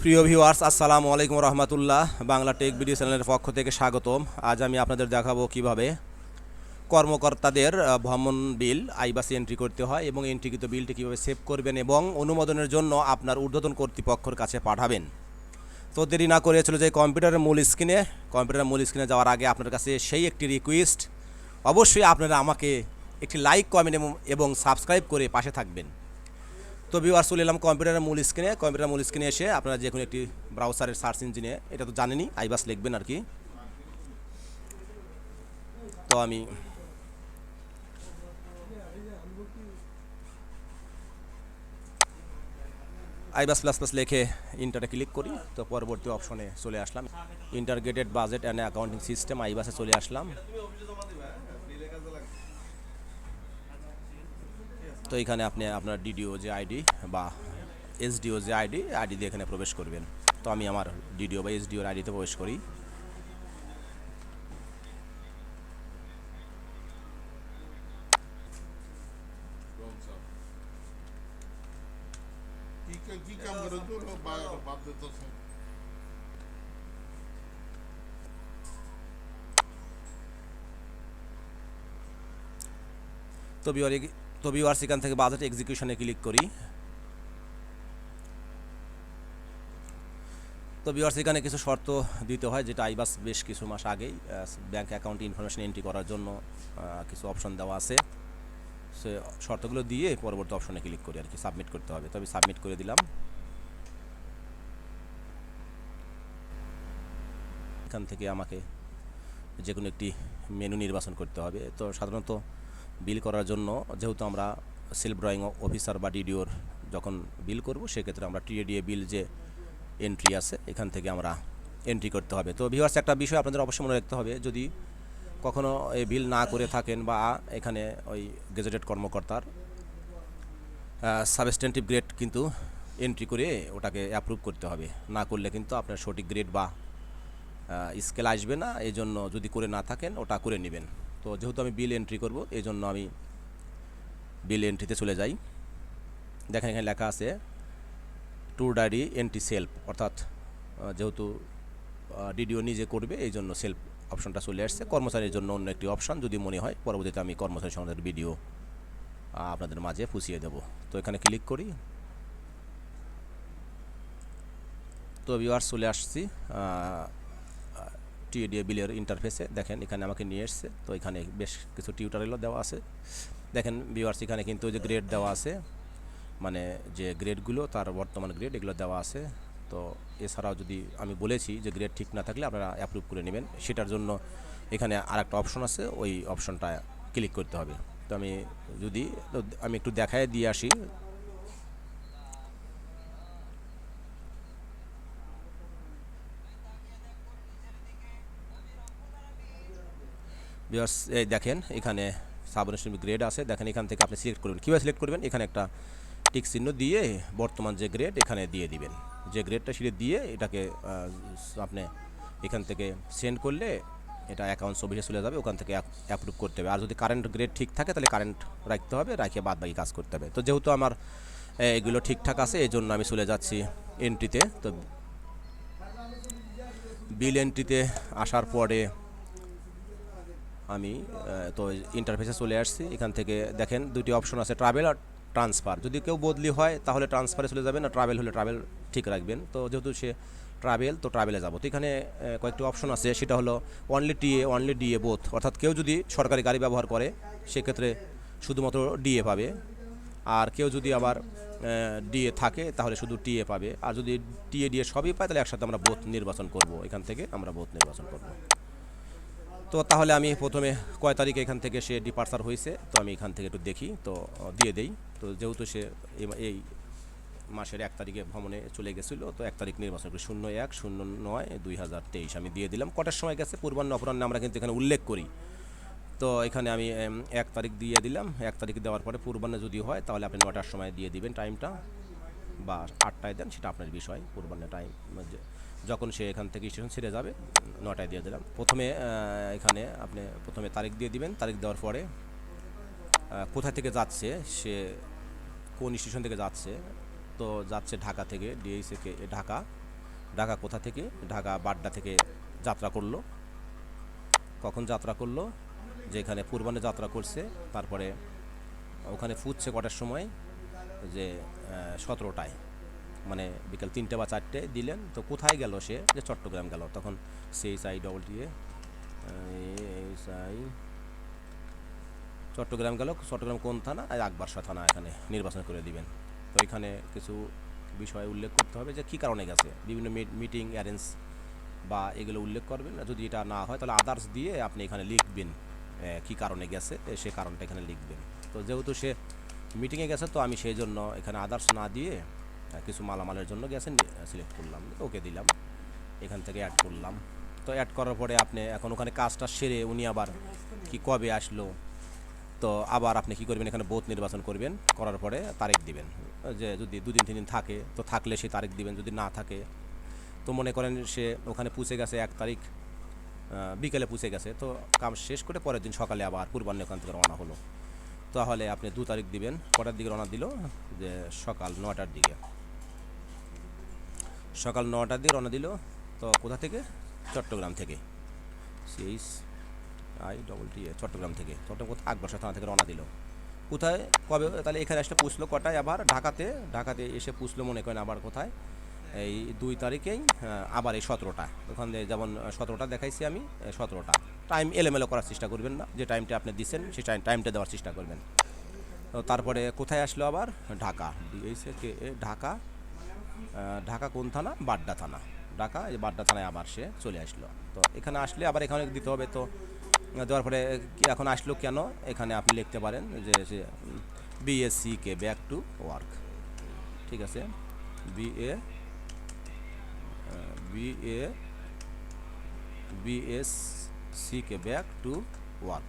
প্রিয় ভিউয়ার্স, আসসালামু আলাইকুম রহমতুল্লাহ। বাংলা টেক ভিডিও চ্যানেলের পক্ষ থেকে স্বাগতম। আজ আমি আপনাদের দেখাবো কিভাবে কর্মকর্তাদের ভ্রমণ বিল আইবাসে এন্ট্রি করতে হয় এবং এন্ট্রিকৃত বিলটি কীভাবে সেভ করবেন এবং অনুমোদনের জন্য আপনার ঊর্ধ্বতন কর্তৃপক্ষের কাছে পাঠাবেন। তো দেরি না করে চলে যাই কম্পিউটারের মূল স্ক্রিনে। কম্পিউটারের মূল স্ক্রিনে যাওয়ার আগে আপনার কাছে সেই একটি রিকোয়েস্ট, অবশ্যই আপনারা আমাকে একটি লাইক, কমেন্ট এবং সাবস্ক্রাইব করে পাশে থাকবেন। তো ভিউয়ার্স, চলে এলাম কম্পিউটারের মূল স্ক্রিনে। কম্পিউটারের মূল স্ক্রিনে এসে আপনারা যে কোনো একটি ব্রাউজারের সার্চ ইঞ্জিনে, এটা তো জানেনই, আইবাস লিখবেন আর কি। তো আমি আইবাস প্লাস প্লাস লিখে ইন্টারে ক্লিক করি। তো পরবর্তী অপশনে চলে আসলাম, integrated budget and accounting system, আইবাসে চলে আসলাম। তো এখানে আপনি আপনার ডিডিও যে আইডি বা এসডিও যে আইডি দিয়ে এখানে প্রবেশ করবেন। তো আমি আমার ডিডিও বা এসডিওর আইডিতে প্রবেশ করি। তো ভিউয়ার্স, এখান থেকে বাজেট এক্সিকিউশনে ক্লিক করি। তো ভিউয়ার্স, এখানে কিছু শর্ত দিতে হয়, যেটা আইবাস বেশ কিছু মাস আগেই ব্যাংক অ্যাকাউন্ট ইনফরমেশন এন্ট্রি করার জন্য কিছু অপশন দেওয়া আছে। সে শর্তগুলো দিয়ে পরবর্তী অপশনে ক্লিক করি আর কি, সাবমিট করতে হবে। তো আমি সাবমিট করে দিলাম। এখান থেকে আমাকে যে কোনো একটি মেনু নির্বাচন করতে হবে। তো সাধারণত বিল করার জন্য, যেহেতু আমরা সেলফ ড্রয়িং অফিসার বা ডিডিওর যখন বিল করব, সেক্ষেত্রে আমরা টিএডিএ বিল যে এন্ট্রি আছে এখান থেকে আমরা এন্ট্রি করতে হবে। তো ভিউয়ার্স, একটা বিষয় আপনাদের অবশ্যই মনে রাখতে হবে, যদি কখনও এই বিল না করে থাকেন বা এখানে ওই গেজেটেড কর্মকর্তার সাবস্টেন্টিভ গ্রেড কিন্তু এন্ট্রি করে ওটাকে অ্যাপ্রুভ করতে হবে। না করলে কিন্তু আপনার সঠিক গ্রেড বা স্কেল আসবে না। এই জন্য যদি করে না থাকেন ওটা করে নেবেন। তো যেহেতু আমি বিল এন্ট্রি করব, এই জন্য আমি বিল এন্ট্রিতে চলে যাই। দেখেন এখানে লেখা আছে ট্যুর ডায়েরি এন্ট্রি সেলফ, অর্থাৎ যেহেতু ডিডিও নিজে করবে এই জন্য সেলফ অপশনটা চলে আসছে। কর্মচারীর জন্য অন্য একটি অপশন, যদি মনে হয় পরবর্তীতে আমি কর্মচারী সংক্রান্ত ভিডিও আপনাদের মাঝে পুষিয়ে দেব। তো এখানে ক্লিক করি। তো ভিউয়ার্স, চলে আসছি টিএডিএ বিলের ইন্টারফেসে। দেখেন এখানে আমাকে নিয়ে এসছে। তো এখানে বেশ কিছু টিউটোরিয়ালও দেওয়া আছে। দেখেন ভিউয়ার্স, এখানে কিন্তু যে গ্রেড দেওয়া আছে, মানে যে গ্রেডগুলো তার বর্তমান গ্রেড এগুলো দেওয়া আছে। তো এছাড়াও যদি আমি বলেছি যে গ্রেড ঠিক না থাকলে আপনারা অ্যাপ্রুভ করে নেবেন, সেটার জন্য এখানে আরেকটা অপশন আছে, ওই অপশনটা ক্লিক করতে হবে। তো আমি একটু দেখায় দিয়ে আসি। ভিউয়ার্স, এই দেখেন এখানে সাবঅর্ডিনেশন গ্রেড আছে। দেখেন এখান থেকে আপনি সিলেক্ট করবেন। কীভাবে সিলেক্ট করবেন? এখানে একটা টিক চিহ্ন দিয়ে বর্তমান যে গ্রেড এখানে দিয়ে দিবেন। যে গ্রেডটা সেটা দিয়ে এটাকে আপনি এখান থেকে সেন্ড করলে এটা অ্যাকাউন্টস অফিসে চলে যাবে, ওখান থেকে অ্যাপ্রুভ করতে হবে। আর যদি কারেন্ট গ্রেড ঠিক থাকে তাহলে কারেন্ট রাখতে হবে, রাখিয়ে বাদ বাকি কাজ করতে হবে। তো যেহেতু আমার এগুলো ঠিকঠাক আছে, এই জন্য আমি চলে যাচ্ছি এন্ট্রিতে। তো বিল এন্ট্রিতে আসার পরে আমি তো ইন্টারফেসে চলে আসছি। এখান থেকে দেখেন দুটি অপশন আছে, ট্রাভেল আর ট্রান্সফার। যদি কেউ বদলি হয় তাহলে ট্রান্সফারে চলে যাবেন, আর ট্রাভেল হলে ট্রাভেল ঠিক রাখবেন। তো যেহেতু সে ট্রাভেল, তো ট্রাভেলে যাব। তো এখানে কয়েকটি অপশন আছে, সেটা হলো only TA, only DA, both. অর্থাৎ কেউ যদি সরকারি গাড়ি ব্যবহার করে সেক্ষেত্রে শুধুমাত্র ডিএ পাবে, আর কেউ যদি আবার ডিএ থাকে তাহলে শুধু টিএ পাবে। আর যদি টিএ ডিএ সবই পায় তাহলে একসাথে আমরা বোথ নির্বাচন করব। এখান থেকে আমরা বোথ নির্বাচন করব। তো তাহলে আমি প্রথমে কয় তারিখে এখান থেকে সে ডিপার্চার হয়েছে, তো আমি এখান থেকে একটু দেখি, তো দিয়ে দেই। তো যেহেতু সে এই মাসের 1 তারিখে ভ্রমণে চলে গেছিলো, তো 1 তারিখ নির্বাচন করি, 01/09/2023 আমি দিয়ে দিলাম। কটার সময় গেছে, পূর্বাহ্ন অপরাহ্নে আমরা কিন্তু এখানে উল্লেখ করি। তো এখানে আমি 1 তারিখ দিয়ে দিলাম। 1 তারিখ দেওয়ার পরে পূর্বাহ্নে যদি হয় তাহলে আপনি 9টার সময় দিয়ে দিবেন টাইমটা, বা 8টায় দেন, সেটা আপনার বিষয়। পূর্বাহ্নে টাইম যখন সে এখান থেকে স্টেশন ছেড়ে যাবে 9টায় দিয়ে দিলাম। প্রথমে এখানে আপনি প্রথমে তারিখ দিয়ে দিবেন। তারিখ দেওয়ার পরে কোথা থেকে যাচ্ছে, সে কোন স্টেশন থেকে যাচ্ছে। তো যাচ্ছে ঢাকা থেকে, ডিএইচকে ঢাকা। ঢাকা কোথা থেকে? ঢাকা বাড্ডা থেকে যাত্রা করলো। কখন যাত্রা করলো? যেখানে পূর্বাহ্নে যাত্রা করছে, তারপরে ওখানে ফুটছে কটার সময়? যে 17টায়, মানে বিকেল 3টে বা 4টে দিলেন। তো কোথায় গেল সে? যে চট্টগ্রাম গেল। তখন CHI চট্টগ্রাম গেল। চট্টগ্রাম কোন থানা? আকবরশাহ থানা এখানে নির্বাচন করে দিবেন। তো এখানে কিছু বিষয় উল্লেখ করতে হবে যে কী কারণে গেছে, বিভিন্ন মিটিং অ্যারেঞ্জ বা এগুলো উল্লেখ করবেন। যদি এটা না হয় তাহলে আদার্স দিয়ে আপনি এখানে লিখবেন কী কারণে গেছে, সে কারণটা এখানে লিখবেন। তো যেহেতু সে মিটিংয়ে গেছে, তো আমি সেই জন্য এখানে আদার্স না দিয়ে কিছু মালামালের জন্য গেছে সিলেক্ট করলাম, ওকে দিলাম, এখান থেকে অ্যাড করলাম। তো অ্যাড করার পরে আপনি এখন ওখানে কাজটা সেরে উনি আবার কি কবে আসলো, তো আবার আপনি কী করবেন, এখানে বোথ নির্বাচন করবেন, করার পরে তারিখ দিবেন। যে যদি 2 দিন 3 দিন থাকে তো থাকলে সে তারিখ দিবেন, যদি না থাকে তো মনে করেন সে ওখানে পৌঁছে গেছে 1 তারিখ বিকেলে পৌঁছে গেছে, তো কাম শেষ করে পরের দিন সকালে আবার পূর্বাহ্নে ওখান থেকে রওনা হলো, তাহলে আপনি 2 তারিখ দিবেন। কটার দিকে রওনা দিল? যে সকাল 9টার দিকে, সকাল 9টার দিকে রওনা দিল। তো কোথা থেকে? চট্টগ্রাম থেকে। চট্টগ্রাম থেকে, চট্টগ্রাম আকবরশাহ থানা থেকে রওনা দিল। কোথায় কবে? তাহলে এখানে আসলে পুষলো কটায়? আবার ঢাকাতে এসে পুষলো মনে করেন আবার কোথায়? এই 2 তারিখেই আবার এই 17টা, ওখানে যেমন 17টা দেখাইছি আমি, 17টা। টাইম এলোমেলো করার চেষ্টা করবেন না, যে টাইমটা আপনি দিচ্ছেন সেই টাইমটা দেওয়ার চেষ্টা করবেন। তো তারপরে কোথায় আসলো আবার? ঢাকা। ঢাকা। ঢাকা কোন থানা? বাড্ডা থানা। ঢাকা এই বাড্ডা থানায় আবার সে চলে আসলো। তো এখানে আসলে আবার এখানে দিতে হবে। তো দেওয়ার পরে এখন আসলো কেন, এখানে আপনি লিখতে পারেন যে BSc ব্যাক টু ওয়ার্ক। ঠিক আছে, BA BA BSc back to work,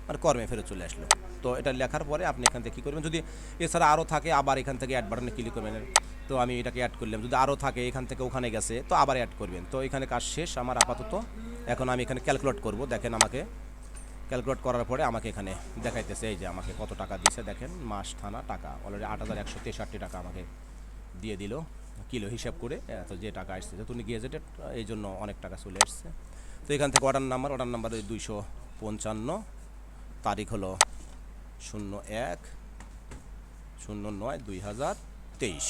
আর কর্মে ফেরত চলে আসলো। তো এটা লেখার পরে আপনি এখান থেকে কী করবেন, যদি এছাড়া আরও থাকে আবার এখান থেকে অ্যাড বাটনে ক্লিক করবেন। তো আমি এটাকে অ্যাড করলাম, যদি আরও থাকে এখান থেকে ওখানে গেছে তো আবার অ্যাড করবেন। তো এখানে কাজ শেষ আমার আপাতত। এখন আমি এখানে ক্যালকুলেট করব। দেখেন আমাকে ক্যালকুলেট করার পরে আমাকে এখানে দেখাইতেছে এই যে আমাকে কত টাকা দিছে। দেখেন মাস থানা টাকা অলরেডি 8163 টাকা আমাকে দিয়ে দিল কিলো হিসাব করে। তো যে টাকা আসছে যেহেতু উনি গেজেটেড, এই জন্য অনেক টাকা চলে আসছে। তো এখান থেকে অর্ডার নাম্বার 255, তারিখ হলো 01/09/2023।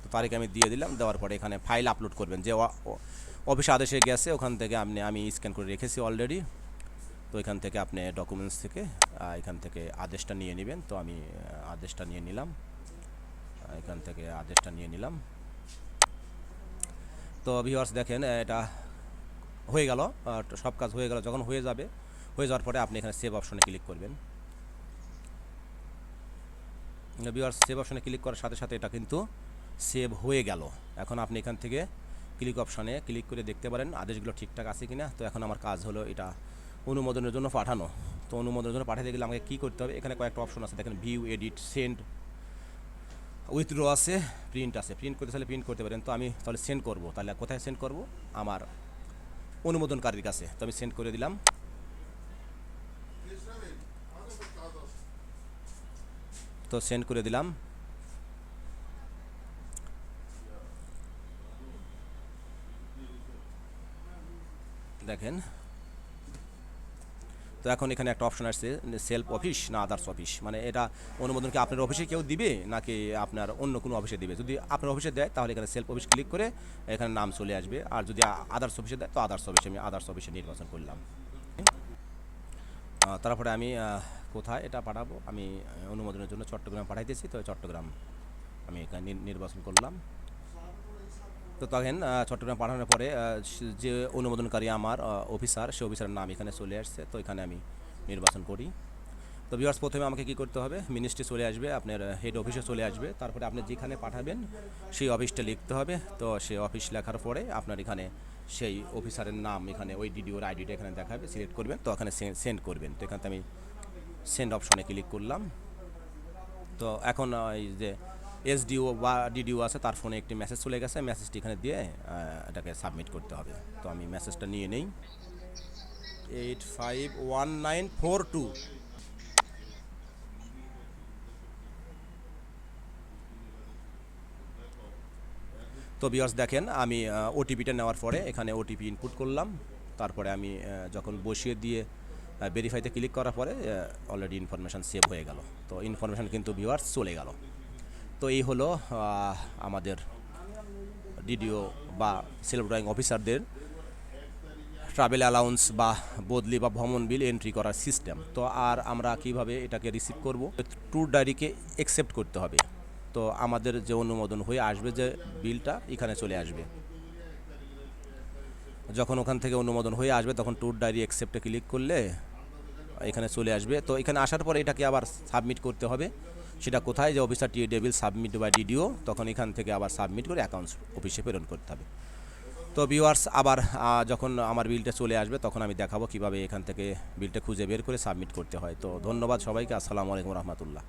তো তারিখ আমি দিয়ে দিলাম। দেওয়ার পরে এখানে ফাইল আপলোড করবেন, যে অফিস আদেশে গেছে ওখান থেকে আমি স্ক্যান করে রেখেছি অলরেডি। তো এখান থেকে আপনি ডকুমেন্টস থেকে এখান থেকে আদেশটা নিয়ে নেবেন। তো আমি আদেশটা নিয়ে নিলাম, এখান থেকে আদেশটা নিয়ে নিলাম। তো ভিউয়ার্স দেখেন এটা হয়ে গেল, সব কাজ হয়ে গেল। যখন হয়ে যাওয়ার পরে আপনি এখানে সেভ অপশনে ক্লিক করবেন। ভিউয়ার্স সেভ অপশনে ক্লিক করার সাথে সাথে এটা কিন্তু সেভ হয়ে গেল। এখন আপনি এখান থেকে ক্লিক অপশানে ক্লিক করে দেখতে পারেন আদেশগুলো ঠিকঠাক আছে কিনা। তো এখন আমার কাজ হলো এটা অনুমোদনের জন্য পাঠানো। তো অনুমোদনের জন্য পাঠাতে গেলে আমাকে কী করতে হবে, এখানে কয়েকটা অপশন আছে দেখেন, ভিউ, এডিট, সেন্ড, উইথড্র আছে, প্রিন্ট আছে। প্রিন্ট করতে চাইলে প্রিন্ট করতে পারেন। তো আমি তাহলে সেন্ড করব, তাহলে কোথায় সেন্ড করব? আমার অনুমোদনকারীর কাছে। তো আমি সেন্ড করে দিলাম। তো সেন্ড করে দিলাম। দেখেন তো এখন এখানে একটা অপশন আসছে সেলফ অফিস না আদার্স অফিস, মানে এটা অনুমোদন কি আপনার অফিসে কেউ দিবে নাকি আপনার অন্য কোনো অফিসে দিবে। যদি আপনার অফিসে দেয় তাহলে এখানে সেলফ অফিস ক্লিক করে এখানে নাম চলে আসবে, আর যদি আদার্স অফিসে দেয় তো আদার্স অফিসে, আমি আদার্স অফিসে নির্বাচন করলাম। তারপরে আমি কোথায় এটা পাঠাবো, আমি অনুমোদনের জন্য চট্টগ্রাম পাঠাইতেছি। তো চট্টগ্রাম আমি এখানে নির্বাচন করলাম। তো তখন চট্টগ্রাম পাঠানোর পরে যে অনুমোদনকারী আমার অফিসার, সে অফিসারের নাম এখানে চলে আসছে। তো এখানে আমি নির্বাচন করি। তো ভিউয়ার্স প্রথমে আমাকে কী করতে হবে, মিনিস্ট্রি চলে আসবে, আপনার হেড অফিসে চলে আসবে। তারপরে আপনি যেখানে পাঠাবেন সেই অফিসটা লিখতে হবে। তো সেই অফিস লেখার পরে আপনার এখানে সেই অফিসারের নাম, এখানে ওই ডিডিওর আইডিটা এখানে দেখাবে, সিলেক্ট করবেন। তো এখানে সেন্ড করবেন। তো এখানে আমি সেন্ড অপশনে ক্লিক করলাম। তো এখন এই যে এসডিও বা ডিডিও আছে তার ফোনে একটি মেসেজ চলে গেছে, মেসেজটি এখানে দিয়ে এটাকে সাবমিট করতে হবে। তো আমি মেসেজটা নিয়ে নেই। 851942। তো ভিউয়ার্স দেখেন আমি ওটিপিটা নেওয়ার পরে এখানে ওটিপি ইনপুট করলাম, তারপরে আমি যখন বসিয়ে দিয়ে ভেরিফাইতে ক্লিক করার পরে অলরেডি ইনফরমেশান সেভ হয়ে গেল। তো ইনফরমেশান কিন্তু ভিউয়ার্স চলে গেল। তো এই হলো আমাদের ডিডিও বা সেলফ ড্রয়িং অফিসারদের ট্রাভেল অ্যালাউন্স বা বদলি বা ভ্রমণ বিল এন্ট্রি করার সিস্টেম। তো আর আমরা কিভাবে এটাকে রিসিভ করব, ট্যুর ডায়েরিকে অ্যাকসেপ্ট করতে হবে। তো আমাদের যে অনুমোদন হয়ে আসবে যে বিলটা এখানে চলে আসবে, যখন ওখান থেকে অনুমোদন হয়ে আসবে তখন ট্যুর ডায়েরি অ্যাকসেপ্টে ক্লিক করলে এখানে চলে আসবে। তো এখানে আসার পরে এটাকে আবার সাবমিট করতে হবে। সেটা কোথায়, যে officer bill submit by DDO, তখন এখান থেকে আবার সাবমিট করে অ্যাকাউন্টস অফিসে প্রেরণ করতে হবে। তো ভিউয়ার্স আবার যখন আমার বিলটা চলে আসবে তখন আমি দেখাবো কিভাবে এখান থেকে বিলটা খুঁজে বের করে সাবমিট করতে হয়। তো ধন্যবাদ সবাইকে। আসসালামু আলাইকুম রহমতুল্লাহ।